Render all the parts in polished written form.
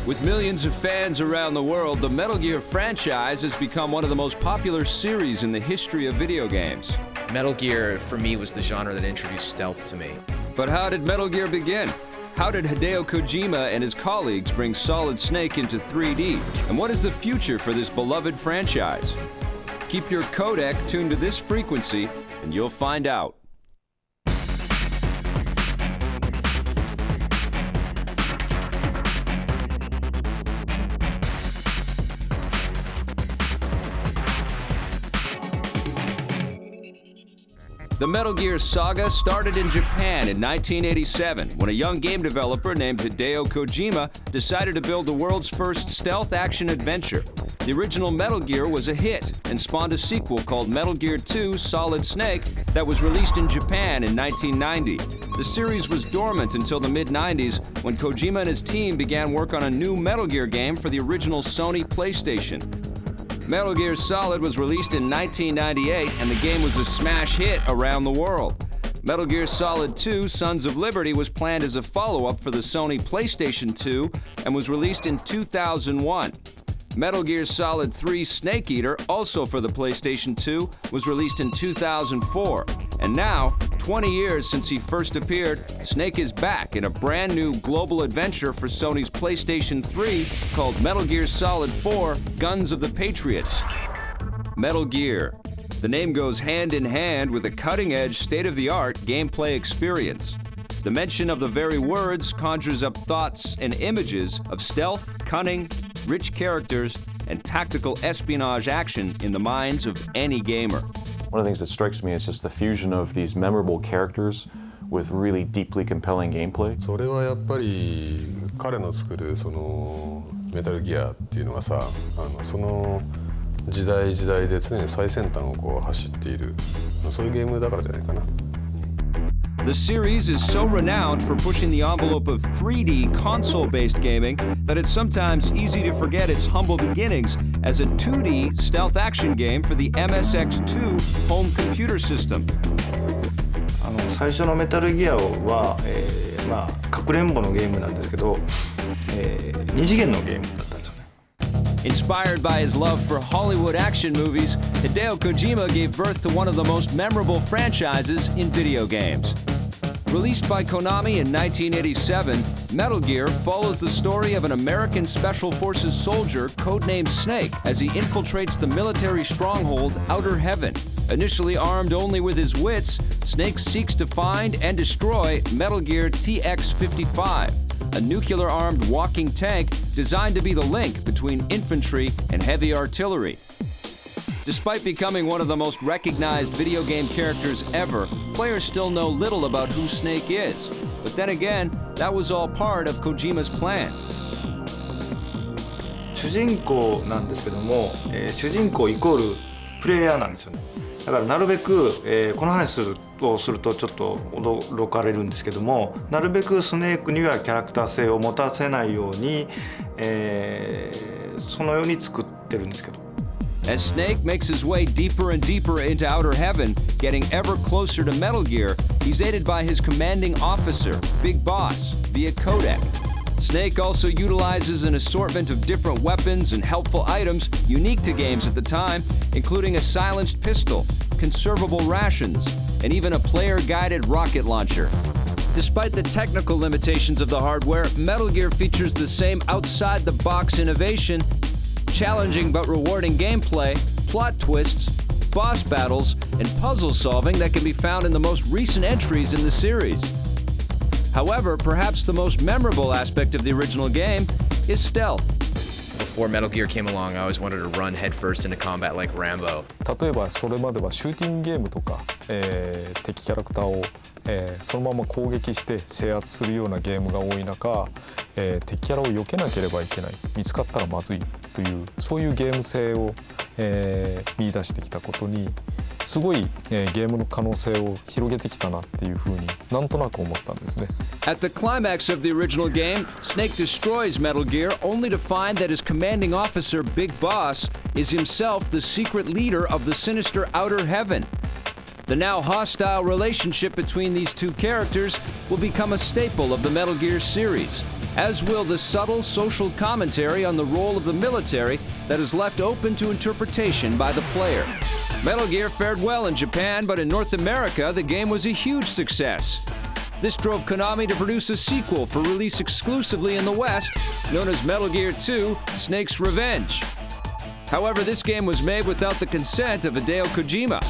With millions of fans around the world, the Metal Gear franchise has become one of the most popular series in the history of video games. Metal Gear, for me, was the genre that introduced stealth to me. But how did Metal Gear begin? How did Hideo Kojima and his colleagues bring Solid Snake into 3D? And what is the future for this beloved franchise? Keep your codec tuned to this frequency, and you'll find out. The Metal Gear saga started in Japan in 1987 when a young game developer named Hideo Kojima decided to build the world's first stealth action adventure. The original Metal Gear was a hit and spawned a sequel called Metal Gear 2 Solid Snake that was released in Japan in 1990. The series was dormant until the mid-90s when Kojima and his team began work on a new Metal Gear game for the original Sony PlayStation. Metal Gear Solid was released in 1998, and the game was a smash hit around the world. Metal Gear Solid 2 Sons of Liberty was planned as a follow-up for the Sony PlayStation 2 and was released in 2001. Metal Gear Solid 3 Snake Eater, also for the PlayStation 2, was released in 2004. And now, 20 years since he first appeared, Snake is back in a brand new global adventure for Sony's PlayStation 3 called Metal Gear Solid 4 Guns of the Patriots. Metal Gear. The name goes hand in hand with a cutting-edge, state-of-the-art gameplay experience. The mention of the very words conjures up thoughts and images of stealth, cunning, rich characters, and tactical espionage action in the minds of any gamer. One of the things that strikes me is just the fusion of these memorable characters with really deeply compelling gameplay. それはやっぱり彼の作るそのメタルギアっていうのがさ、その時代時代で常に最先端をこう走っている、そういうゲームだからじゃないかな。The series is so renowned for pushing the envelope of 3D console-based gaming that it's sometimes easy to forget its humble beginnings as a 2D stealth action game for the MSX2 home computer system. 最初のメタルギアは、かくれんぼのゲームなんですけど、二次元のゲームだったんですよね。Inspired by his love for Hollywood action movies, Hideo Kojima gave birth to one of the most memorable franchises in video games. Released by Konami in 1987, Metal Gear follows the story of an American Special Forces soldier codenamed Snake as he infiltrates the military stronghold Outer Heaven. Initially armed only with his wits, Snake seeks to find and destroy Metal Gear TX-55, a nuclear-armed walking tank designed to be the link between infantry and heavy artillery. Despite becoming one of the most recognized video game characters ever, players still know little about who Snake is. But then again, that was all part of Kojima's plan. 主人公なんですけども、主人公イコールプレイヤーなんですよね。だからなるべく、この話をするとちょっと驚かれるんですけども、なるべくスネークにはキャラクター性を持たせないように、そのように作ってるんですけど。As Snake makes his way deeper and deeper into Outer Heaven, getting ever closer to Metal Gear, he's aided by his commanding officer, Big Boss, via codec. Snake also utilizes an assortment of different weapons and helpful items unique to games at the time, including a silenced pistol, conservable rations, and even a player-guided rocket launcher. Despite the technical limitations of the hardware, Metal Gear features the same outside-the-box innovation, challenging but rewarding gameplay, plot twists, boss battles, and puzzle solving that can be found in the most recent entries in the series. However, perhaps the most memorable aspect of the original game is stealth. Before Metal Gear came along, I always wanted to run headfirst into combat like Rambo. 例えばそれまではシューティングゲームとか、敵キャラクターを、そのまま攻撃して制圧するようなゲームが多い中、敵キャラを避けなければいけない、見つかったらまずいというそういうゲーム性を、見出してきたことにすごい、ゲームの可能性を広げてきたなっていうふうになんとなく思ったんですね。At the climax of the original game, Snake destroys Metal Gear only to find that his commanding officer, Big Boss, is himself the secret leader of the sinister Outer Heaven. The now hostile relationship between these two characters will become a staple of the Metal Gear series, as will the subtle social commentary on the role of the military that is left open to interpretation by the player. Metal Gear fared well in Japan, but in North America, the game was a huge success. This drove Konami to produce a sequel for release exclusively in the West, known as Metal Gear 2: Snake's Revenge. However, this game was made without the consent of Hideo Kojima.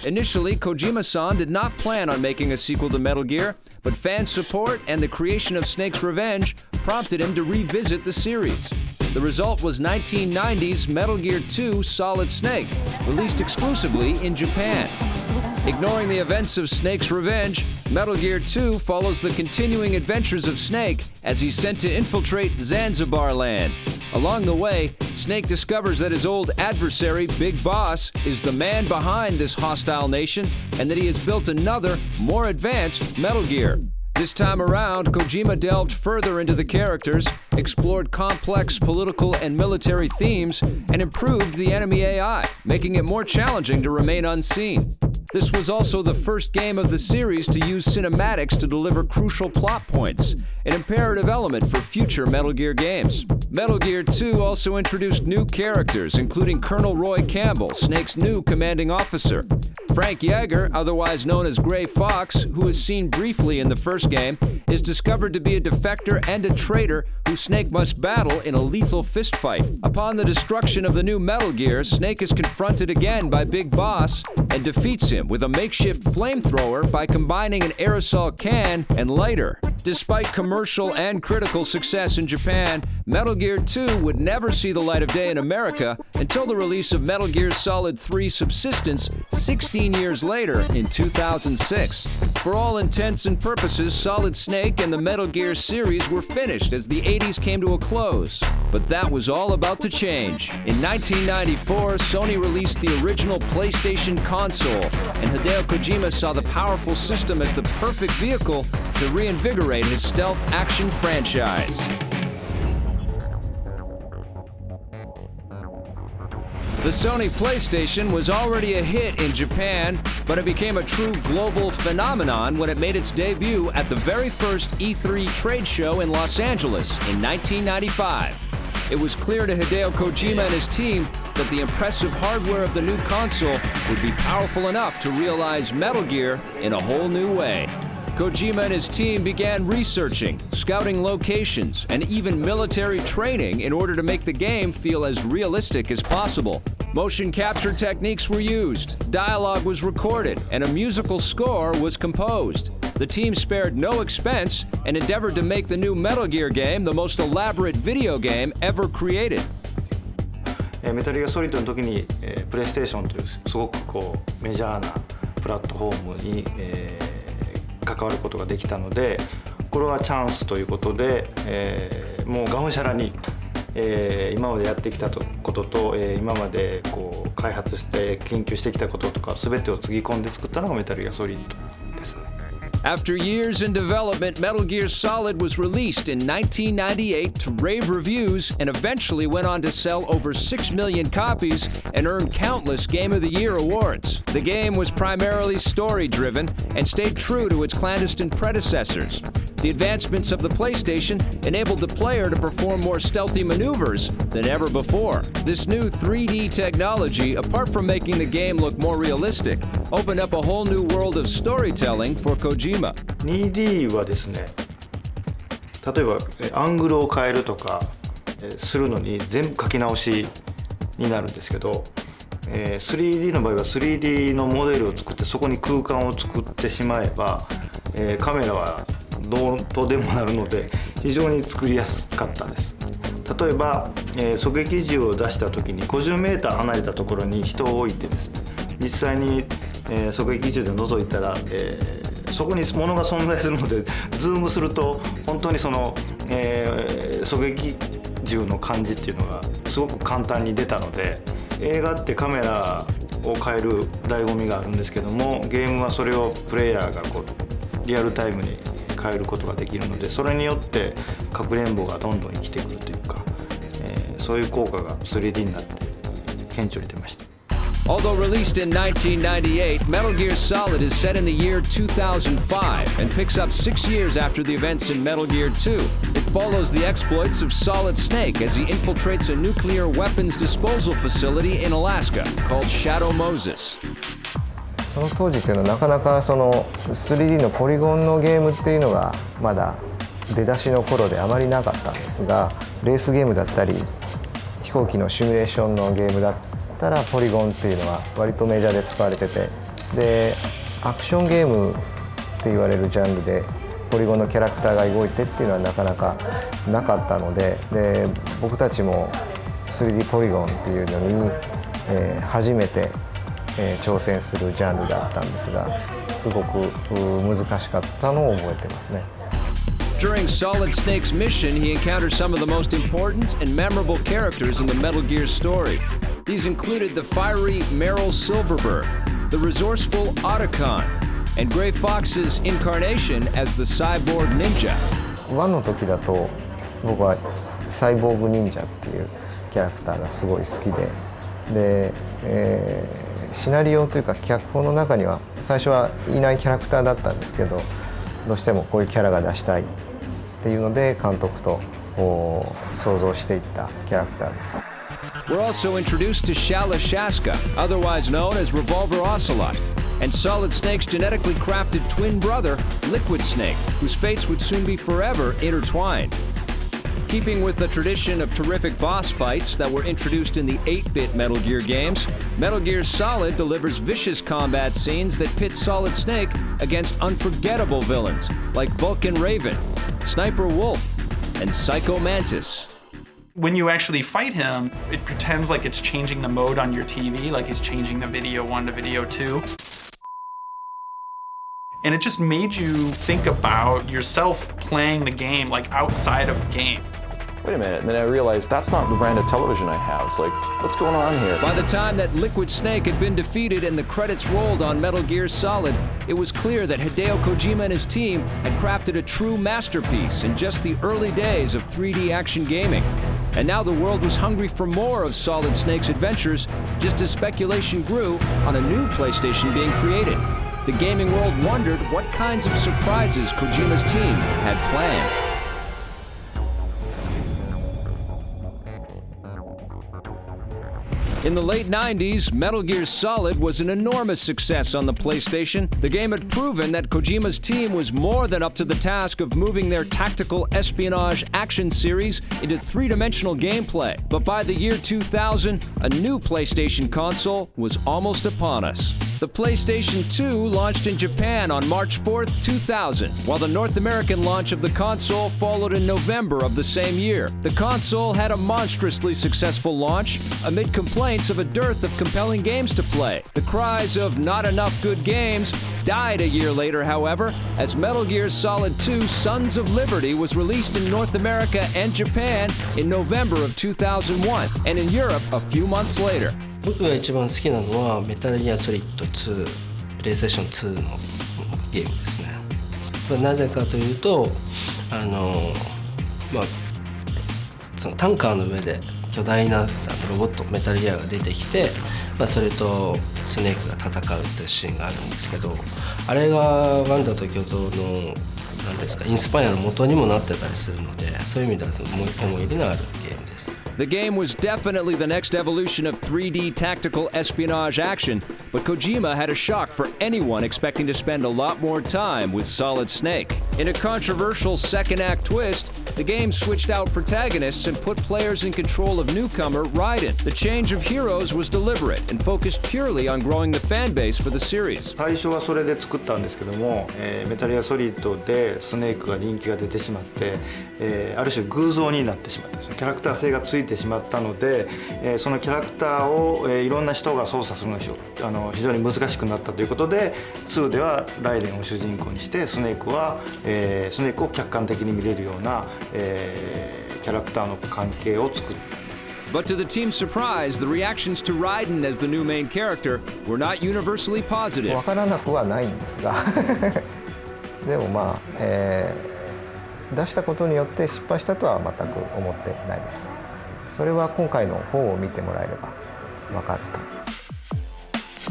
Initially, Kojima-san did not plan on making a sequel to Metal Gear, but fan support and the creation of Snake's Revenge prompted him to revisit the series. The result was 1990's Metal Gear 2: Solid Snake, released exclusively in Japan. Ignoring the events of Snake's Revenge, Metal Gear 2 follows the continuing adventures of Snake as he's sent to infiltrate Zanzibar land. Along the way, Snake discovers that his old adversary, Big Boss, is the man behind this hostile nation and that he has built another, more advanced Metal Gear. This time around, Kojima delved further into the characters, explored complex political and military themes, and improved the enemy AI, making it more challenging to remain unseen. This was also the first game of the series to use cinematics to deliver crucial plot points, an imperative element for future Metal Gear games. Metal Gear 2 also introduced new characters, including Colonel Roy Campbell, Snake's new commanding officer. Frank Yeager, otherwise known as Gray Fox, who is seen briefly in the first game, is discovered to be a defector and a traitor who Snake must battle in a lethal fistfight. Upon the destruction of the new Metal Gear, Snake is confronted again by Big Boss and defeats him with a makeshift flamethrower by combining an aerosol can and lighter. Despite commercial and critical success in Japan, Metal Gear 2 would never see the light of day in America until the release of Metal Gear Solid 3 Subsistence 16 years later in 2006. For all intents and purposes, Solid Snake and the Metal Gear series were finished as the 80s came to a close. But that was all about to change. In 1994, Sony released the original PlayStation console, and Hideo Kojima saw the powerful system as the perfect vehicle to reinvigorate his stealth action franchise. The Sony PlayStation was already a hit in Japan, but it became a true global phenomenon when it made its debut at the very first E3 trade show in Los Angeles in 1995. It was clear to Hideo Kojima and his team that the impressive hardware of the new console would be powerful enough to realize Metal Gear in a whole new way. Kojima and his team began researching, scouting locations, and even military training in order to make the game feel as realistic as possible. Motion capture techniques were used, dialogue was recorded, and a musical score was composed. The team spared no expense and endeavored to make the new Metal Gear game the most elaborate video game ever created. メタルギアソリッドの時に、プレイステーションというすごくこうメジャーなプラットフォームに、関わることができたので、これはチャンスということで、もうがむしゃらに、今までやってきたことと、今までこう開発して研究してきたこととか全てをつぎ込んで作ったのがメタルギアソリッドですね。After years in development, Metal Gear Solid was released in 1998 to rave reviews and eventually went on to sell over 6 million copies and earn countless Game of the Year awards. The game was primarily story-driven and stayed true to its clandestine predecessors. The advancements of the PlayStation enabled the player to perform more stealthy maneuvers than ever before. This new 3D technology, apart from making the game look more realistic, opened up a whole new world of storytelling for Kojima. 2D はですね、例えばアングルを変えるとかするのに全部書き直しになるんですけど、3D の場合は 3D のモデルを作ってそこに空間を作ってしまえば、カメラはどうとでもなるので非常に作りやすかったです。例えば、狙撃銃を出した時に 50m 離れたところに人を置いてですね、実際に、狙撃銃で覗いたら、そこに物が存在するのでズームすると本当にその、狙撃銃の感じっていうのがすごく簡単に出たので、映画ってカメラを変える醍醐味があるんですけども、ゲームはそれをプレイヤーがこうリアルタイムに変えることができるので、それによってかくれんぼがどんどん生きてくるというか、そういう効果が 3D になって顕著に出ました。Although released in 1998, Metal Gear Solid is set in the year 2005 and picks up 6 years after the events in Metal Gear 2. It follows the exploits of Solid Snake as he infiltrates a nuclear weapons disposal facility in Alaska called Shadow Moses. その当時っていうのはなかなかその 3D のポリゴンのゲームっていうのがまだ出だしの頃であまりなかったんですが、レースゲームだったり飛行機のシミュレーションのゲームだったらポリゴンっていうのは割とメジャーで使われてて、でアクションゲームって言われるジャンルでポリゴンのキャラクターが動いてっていうのはなかなかなかったので、僕たちも 3D ポリゴンっていうのに、初めて挑戦するジャンルだったんですが、すごく難しかったのを覚えてますね。During Solid Snake's mission, he encounters some of the most important and memorable characters in the Metal Gear story. These included the fiery Meryl Silverberg, the resourceful Otacon, and Gray Fox's incarnation as the cyborg ninja. 1の時だと僕はサイボーグ忍者っていうキャラクターがすごい好きで、シナリオというか脚本の中には最初はいないキャラクターだったんですけど、どうしてもこういうキャラが出したいっていうので監督と想像していったキャラクターです。We're also introduced to Shala Shaska, otherwise known as Revolver Ocelot, and Solid Snake's genetically crafted twin brother, Liquid Snake, whose fates would soon be forever intertwined. Keeping with the tradition of terrific boss fights that were introduced in the 8-bit Metal Gear games, Metal Gear Solid delivers vicious combat scenes that pit Solid Snake against unforgettable villains like Vulcan Raven, Sniper Wolf, and Psycho Mantis. When you actually fight him, it pretends like it's changing the mode on your TV, like he's changing the video 1 to video 2. And it just made you think about yourself playing the game like outside of the game. Wait a minute, and then I realized that's not the brand of television I have. It's like, what's going on here? By the time that Liquid Snake had been defeated and the credits rolled on Metal Gear Solid, it was clear that Hideo Kojima and his team had crafted a true masterpiece in just the early days of 3D action gaming. And now the world was hungry for more of Solid Snake's adventures, just as speculation grew on a new PlayStation being created. The gaming world wondered what kinds of surprises Kojima's team had planned. In the late 90s, Metal Gear Solid was an enormous success on the PlayStation. The game had proven that Kojima's team was more than up to the task of moving their tactical espionage action series into three-dimensional gameplay. But by the year 2000, a new PlayStation console was almost upon us. The PlayStation 2 launched in Japan on March 4th, 2000, while the North American launch of the console followed in November of the same year. The console had a monstrously successful launch amid complaints of a dearth of compelling games to play. The cries of not enough good games died a year later, however, as Metal Gear Solid 2 Sons of Liberty was released in North America and Japan in November of 2001, and in Europe a few months later. 僕が一番好きなのはメタルギアソリッド2、プレイステーション2のゲームですね。これなぜかというと、そのタンカーの上で巨大なロボットメタルギアが出てきて、それとスネークが戦うっていうシーンがあるんですけど、あれがワンダと巨像の何ですかインスパイアの元にもなってたりするので、そういう意味では思い入れのあるゲームです。The game was definitely the next evolution of 3D tactical espionage action, but Kojima had a shock for anyone expecting to spend a lot more time with Solid Snake. In a controversial second-act twist, the game switched out protagonists and put players in control of newcomer Raiden. The change of heroes was deliberate and focused purely on growing the fan base for the series. 最初はそれで作ったんですけども、メタルギアソリッドでスネークが人気が出てしまって、ある種偶像になってしまったんですよ。キャラクター性がついてしまったので、そのキャラクターを、いろんな人が操作するのが非常に難しくなったということで、2ではライデンを主人公にしてスネークを客観的に見れるような、キャラクターの関係を作った。But to the team's surprise, the reactions to Raiden as the new main character were not universally positive. わからなくはないんですがでも出したことによって失敗したとは全く思ってないです。それは今回の方を見てもらえればわかると。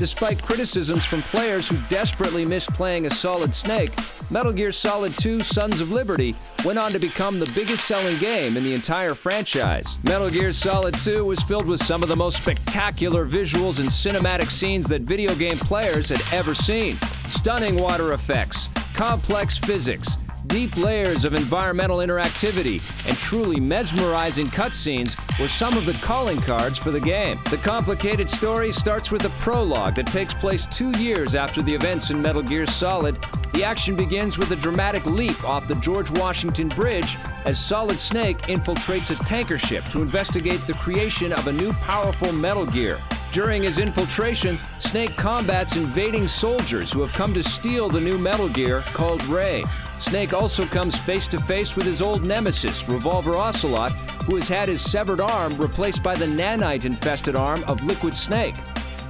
Despite criticisms from players who desperately missed playing as Solid Snake, Metal Gear Solid 2 Sons of Liberty went on to become the biggest selling game in the entire franchise. Metal Gear Solid 2 was filled with some of the most spectacular visuals and cinematic scenes that video game players had ever seen. Stunning water effects, complex physics, deep layers of environmental interactivity, and truly mesmerizing cutscenes were some of the calling cards for the game. The complicated story starts with a prologue that takes place 2 years after the events in Metal Gear Solid. The action begins with a dramatic leap off the George Washington Bridge as Solid Snake infiltrates a tanker ship to investigate the creation of a new powerful Metal Gear. During his infiltration, Snake combats invading soldiers who have come to steal the new Metal Gear called Ray. Snake also comes face to face with his old nemesis, Revolver Ocelot, who has had his severed arm replaced by the nanite-infested arm of Liquid Snake.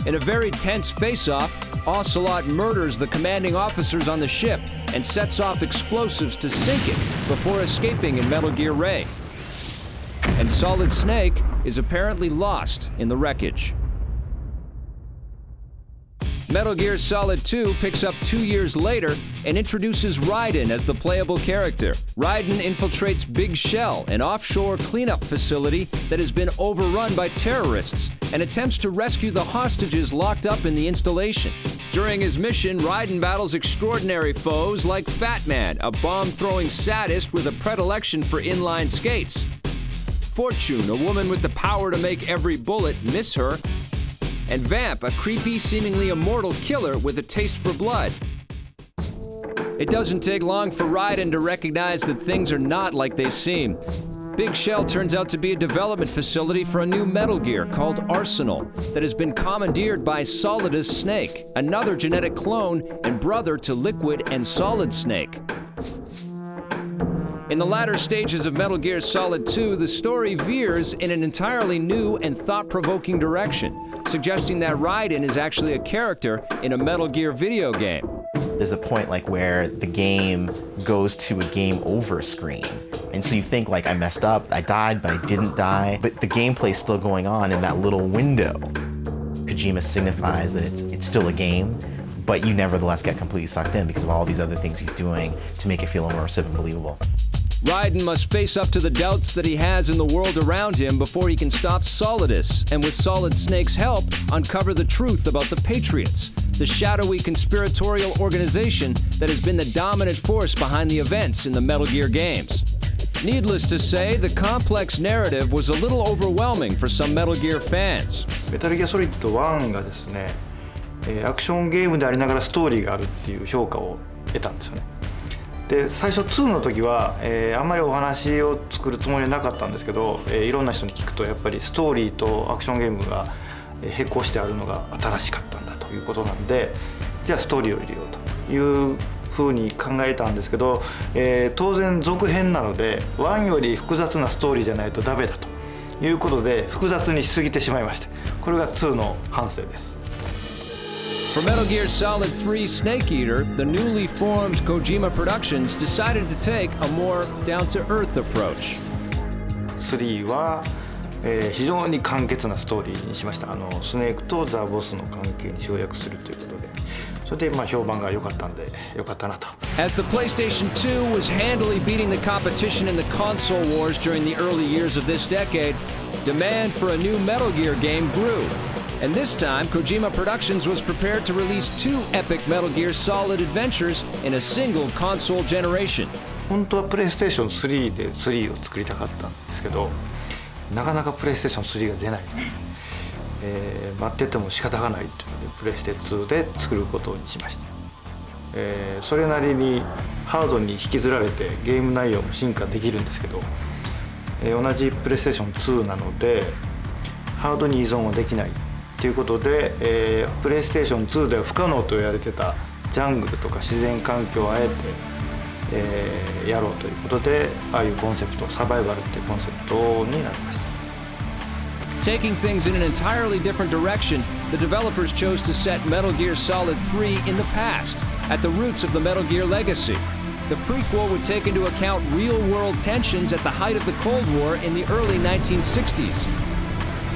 In a very tense face-off, Ocelot murders the commanding officers on the ship and sets off explosives to sink it before escaping in Metal Gear Ray. And Solid Snake is apparently lost in the wreckage. Metal Gear Solid 2 picks up 2 years later and introduces Raiden as the playable character. Raiden infiltrates Big Shell, an offshore cleanup facility that has been overrun by terrorists, and attempts to rescue the hostages locked up in the installation. During his mission, Raiden battles extraordinary foes like Fat Man, a bomb-throwing sadist with a predilection for inline skates, Fortune, a woman with the power to make every bullet miss her, and Vamp, a creepy, seemingly immortal killer with a taste for blood. It doesn't take long for Raiden to recognize that things are not like they seem. Big Shell turns out to be a development facility for a new Metal Gear called Arsenal that has been commandeered by Solidus Snake, another genetic clone and brother to Liquid and Solid Snake. In the latter stages of Metal Gear Solid 2, the story veers in an entirely new and thought-provoking direction, suggesting that Raiden is actually a character in a Metal Gear video game. There's a point like where the game goes to a game over screen. And so you think like, I messed up, I died, but I didn't die. But the gameplay's still going on in that little window. Kojima signifies that it's still a game, but you nevertheless get completely sucked in because of all these other things he's doing to make it feel immersive and believable. Raiden must face up to the doubts that he has in the world around him before he can stop Solidus, and with Solid Snake's help, uncover the truth about the Patriots, the shadowy conspiratorial organization that has been the dominant force behind the events in the Metal Gear games. Needless to say, the complex narrative was a little overwhelming for some Metal Gear fans. Metal Gear Solid 1がですね、アクションゲームでありながらストーリーがあるっていう評価を得たんですよね。で最初2の時は、あんまりお話を作るつもりはなかったんですけど、いろんな人に聞くとやっぱりストーリーとアクションゲームが並行してあるのが新しかったんだということなんで、じゃあストーリーを入れようというふうに考えたんですけど、当然続編なので1より複雑なストーリーじゃないとダメだということで複雑にしすぎてしまいまして、これが2の反省です。For Metal Gear Solid 3 Snake Eater, the newly formed Kojima Productions decided to take a more down-to-earth approach. 3は、非常に簡潔なストーリーにしました。スネークとザ・ボスの関係に集約するということで、それで評判が良かったんで良かったなと。As the PlayStation 2 was handily beating the competition in the console wars during the early years of this decade, demand for a new Metal Gear game grew. And this time, Kojima Productions was prepared to release 2 epic Metal Gear Solid adventures in a single console generation. 本当はプレイステーション3で3を作りたかったんですけど、なかなかプレイステーション3が出ない、待ってても仕方がないというのでプレイステ2で作ることにしました。それなりにハードに引きずられてゲーム内容も進化できるんですけど、同じプレイステーション2なのでハードに依存はできないということで、プレイステーション2では不可能と言われてたジャングルとか自然環境をあえて、やろうということで、ああいうコンセプト、サバイバルっていうコンセプトになりました。Taking things in an entirely different direction, the developers chose to set Metal Gear Solid 3 in the past, at the roots of the Metal Gear legacy. The prequel would take into account real-world tensions at the height of the Cold War in the early 1960s.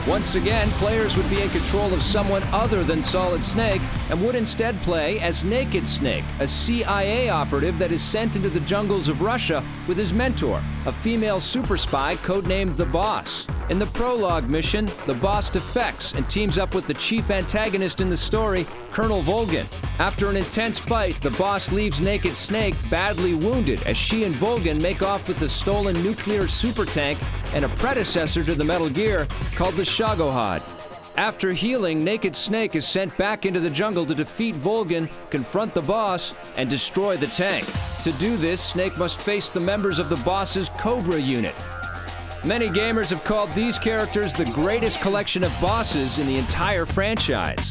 Once again, players would be in control of someone other than Solid Snake and would instead play as Naked Snake, a CIA operative that is sent into the jungles of Russia with his mentor, a female super spy codenamed The Boss. In the prologue mission, the Boss defects and teams up with the chief antagonist in the story, Colonel Volgin. After an intense fight, the Boss leaves Naked Snake badly wounded as she and Volgin make off with the stolen nuclear super tank and a predecessor to the Metal Gear called the Shagohod. After healing, Naked Snake is sent back into the jungle to defeat Volgin, confront the Boss, and destroy the tank. To do this, Snake must face the members of the Boss's Cobra unit. Many gamers have called these characters the greatest collection of bosses in the entire franchise.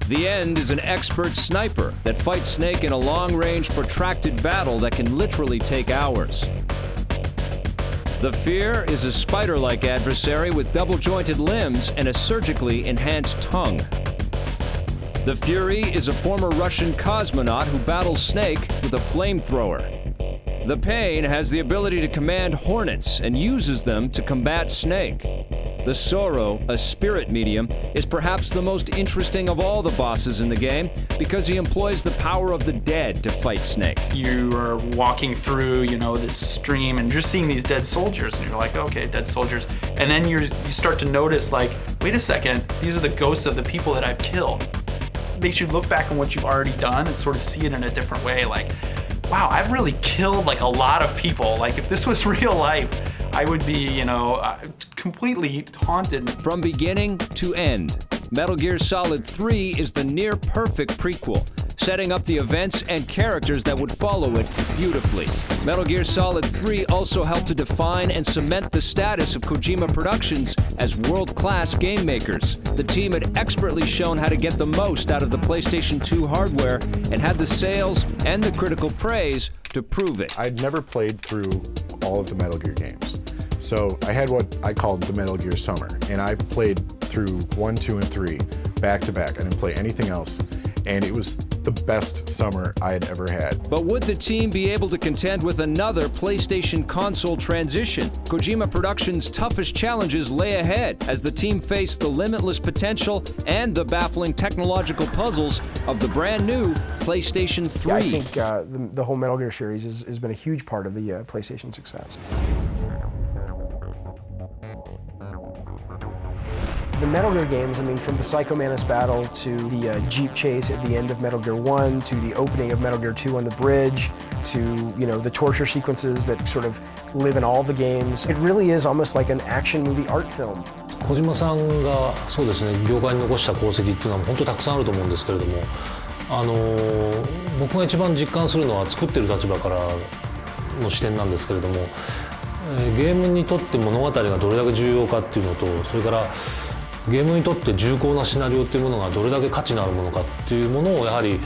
The End is an expert sniper that fights Snake in a long-range, protracted battle that can literally take hours. The Fear is a spider-like adversary with double-jointed limbs and a surgically enhanced tongue. The Fury is a former Russian cosmonaut who battles Snake with a flamethrower. The Pain has the ability to command hornets and uses them to combat Snake. The Sorrow, a spirit medium, is perhaps the most interesting of all the bosses in the game because he employs the power of the dead to fight Snake. You are walking through, this stream and you're seeing these dead soldiers and you're like, okay, dead soldiers. And then you start to notice like, wait a second, these are the ghosts of the people that I've killed. It makes you look back on what you've already done and sort of see it in a different way. Like, wow, I've really killed like a lot of people. Like if this was real life, I would be, completely haunted. From beginning to end, Metal Gear Solid 3 is the near-perfect prequel, setting up the events and characters that would follow it beautifully. Metal Gear Solid 3 also helped to define and cement the status of Kojima Productions as world-class game makers. The team had expertly shown how to get the most out of the PlayStation 2 hardware and had the sales and the critical praise to prove it. I'd never played through all of the Metal Gear games. So I had what I called the Metal Gear Summer, and I played through 1, 2, and 3 back to back. I didn't play anything else, and it was the best summer I had ever had. But would the team be able to contend with another PlayStation console transition? Kojima Productions' toughest challenges lay ahead as the team faced the limitless potential and the baffling technological puzzles of the brand new PlayStation 3. Yeah, I think the whole Metal Gear series has been a huge part of the PlayStation success. The Metal Gear games, from the Psycho Mantis battle to the Jeep chase at the end of Metal Gear 1, to the opening of Metal Gear 2 on the bridge, to the torture sequences that sort of live in all the games. It really is almost like an action movie art film. 小島さんがそうですね、業界に残した功績っていうのは本当にたくさんあると思うんですけれども、僕が一番実感するのは作ってる立場からの視点なんですけれども、ゲームにとって物語がどれだけ重要かっていうのと、それからゲームにとって重厚なシナリオっていうものがどれだけ価値のあるものかっていうものをやはり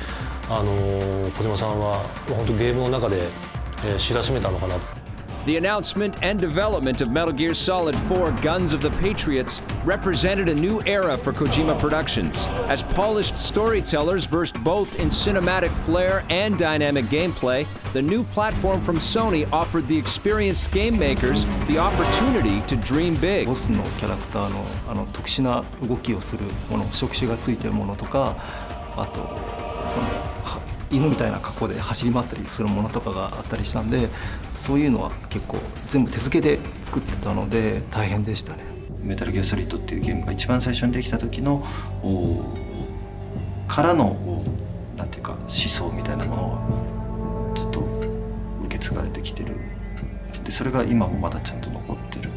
小島さんは本当ゲームの中で知らしめたのかな。The announcement and development of Metal Gear Solid 4 Guns of the Patriots represented a new era for Kojima Productions, as polished storytellers versed both in cinematic flair and dynamic gameplay. The new platform from Sony offered the experienced game makers the opportunity to dream big. ボスのキャラクターの特殊な動きをするもの、触手がついてるものとか、あとその犬みたいな格好で走り回ったりするものとかがあったりしたんで、そういうのは結構全部手付けで作ってたので大変でしたね。メタルギアソリッドっていうゲームが一番最初にできた時のからのなんていうか思想みたいなものはずっと受け継がれてきてる。でそれが今もまだちゃんと残ってる。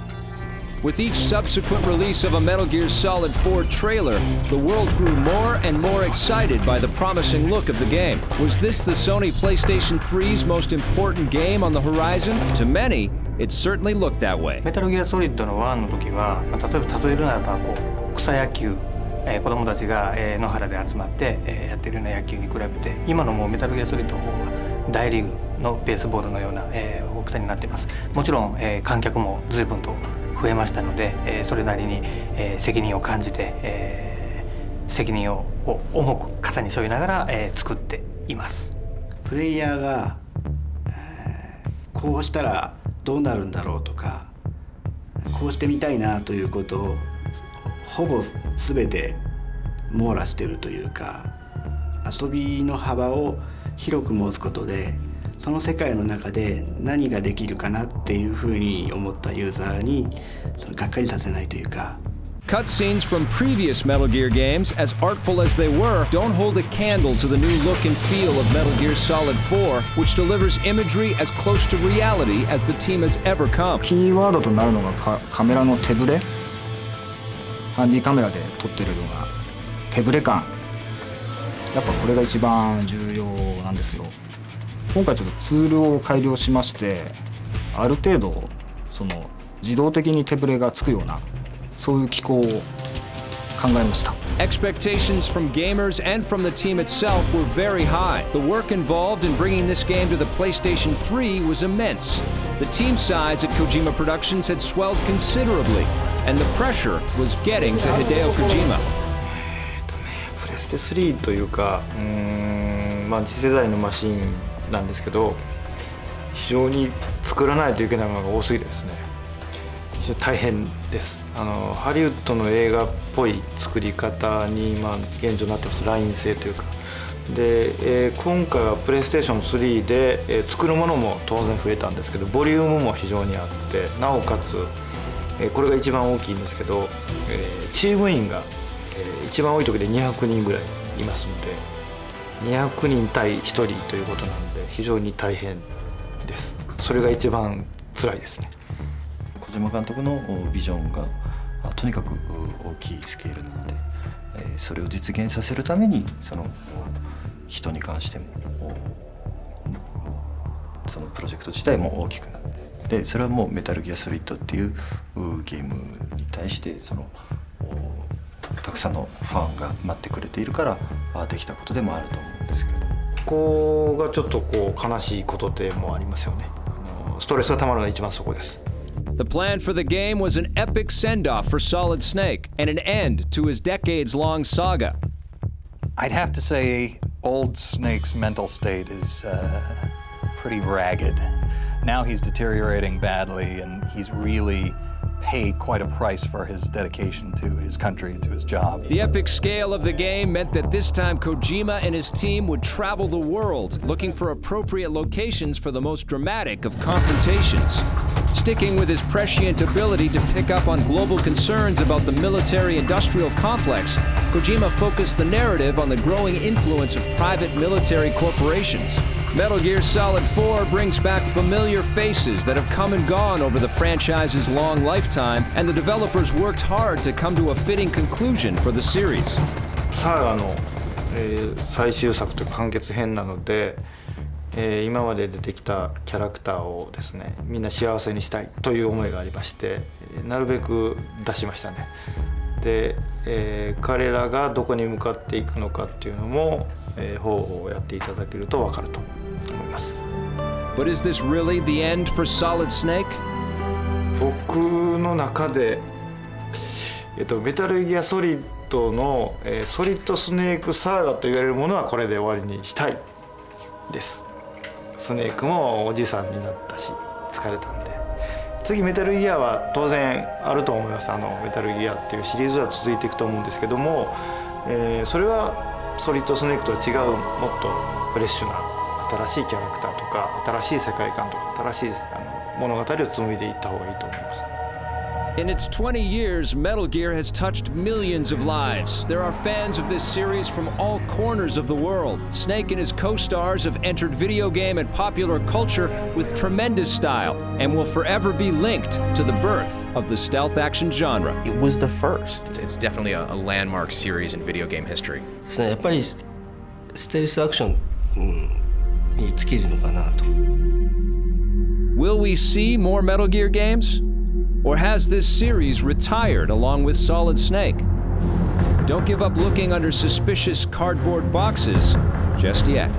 With each subsequent release of a Metal Gear Solid 4 trailer, the world grew more and more excited by the promising look of the game. Was this the Sony PlayStation 3's most important game on the horizon? To many, it certainly looked that way. メタルギアソリッドの1の時は、例えるならば草野球、子供たちが野原で集まってやってるような野球に比べて、今のもうメタルギアソリッドの方は大リーグのベースボールのような大きさになっています。もちろん観客も随分と増えましたので、それなりに責任を感じて、責任を重く肩に背負いながら作っています。プレイヤーが、こうしたらどうなるんだろうとか、こうしてみたいなということをほぼ全て網羅しているというか、遊びの幅を広く持つことでその世界の中で何ができるかなっていうふうに思ったユーザーにがっかりさせないというか。Cutscenes from previous Metal Gear games, as artful as they were, don't hold a candle to the new look and feel of Metal Gear Solid 4, which delivers imagery as close to reality as the team has ever come. キーワードとなるのがカメラの手ぶれ、ハンディカメラで撮ってるような手ぶれ感、やっぱこれが一番重要なんですよ。今回ちょっとツールを改良しまして、ある程度その自動的に手ぶれがつくようなそういう機構を考えました。Expectations from gamers and from the team itself were very high. The work involved in bringing this game to the PlayStation 3 was immense. The team size at Kojima Productions had swelled considerably, and the pressure was getting to Hideo Kojima. プレステ3というか、次世代のマシンなんですけど、非常に作らないといけないものが多すぎてですね、非常に大変です。ハリウッドの映画っぽい作り方に現状になってます。ライン性というかで、今回はプレイステーション3で、作るものも当然増えたんですけど、ボリュームも非常にあって、なおかつ、これが一番大きいんですけど、チーム員が、一番多い時で200人ぐらいいますので、200人対1人ということなので非常に大変です。それが一番辛いですね。小島監督のビジョンがとにかく大きいスケールなので、それを実現させるためにその人に関してもそのプロジェクト自体も大きくなって、でそれはもうメタルギアソリッドっていうゲームに対してそのたくさんのファンが待ってくれているからできたことでもあると思うんですけれども、ここがちょっとこう悲しいことでもありますよね。ストレスがたまるのが一番そこです。The plan for the game was an epic send-off for Solid Snake and an end to his decades-long saga. I'd have to say old Snake's mental state is pretty ragged. Now he's deteriorating badly, and he's really paid quite a price for his dedication to his country, to his job. The epic scale of the game meant that this time Kojima and his team would travel the world looking for appropriate locations for the most dramatic of confrontations. Sticking with his prescient ability to pick up on global concerns about the military-industrial complex, Kojima focused the narrative on the growing influence of private military corporations. Metal Gear Solid 4 brings back familiar faces that have come and gone over the franchise's long lifetime, and the developers worked hard to come to a fitting conclusion for the series. サーガの、最終作というか完結編なので、今まで出てきたキャラクターをですね、みんな幸せにしたいという思いがありまして、なるべく出しましたね。で、彼らがどこに向かっていくのかっていうのも、方法をやっていただけると分かると思います。But is this really the end for Solid Snake? 僕の中で、メタルギアソリッドの、ソリッドスネークサーガと言われるものはこれで終わりにしたいです。スネークもおじさんになったし疲れたんで、次メタルギアは当然あると思います。メタルギアっていうシリーズは続いていくと思うんですけども、それはソリッドスネークとは違うもっとフレッシュな新しいキャラクターとか新しい世界観とか新しい物語を紡いでいった方がいいと思います。In its 20 years, Metal Gear has touched millions of lives. There are fans of this series from all corners of the world. Snake and his co-stars have entered video game and popular culture with tremendous style and will forever be linked to the birth of the stealth action genre. It was the first. It's definitely a landmark series in video game history. ですね、やっぱりステルスアクション、に尽きるのかなと。Will we see more Metal Gear games? Or has this series retired along with Solid Snake? Don't give up looking under suspicious cardboard boxes just yet.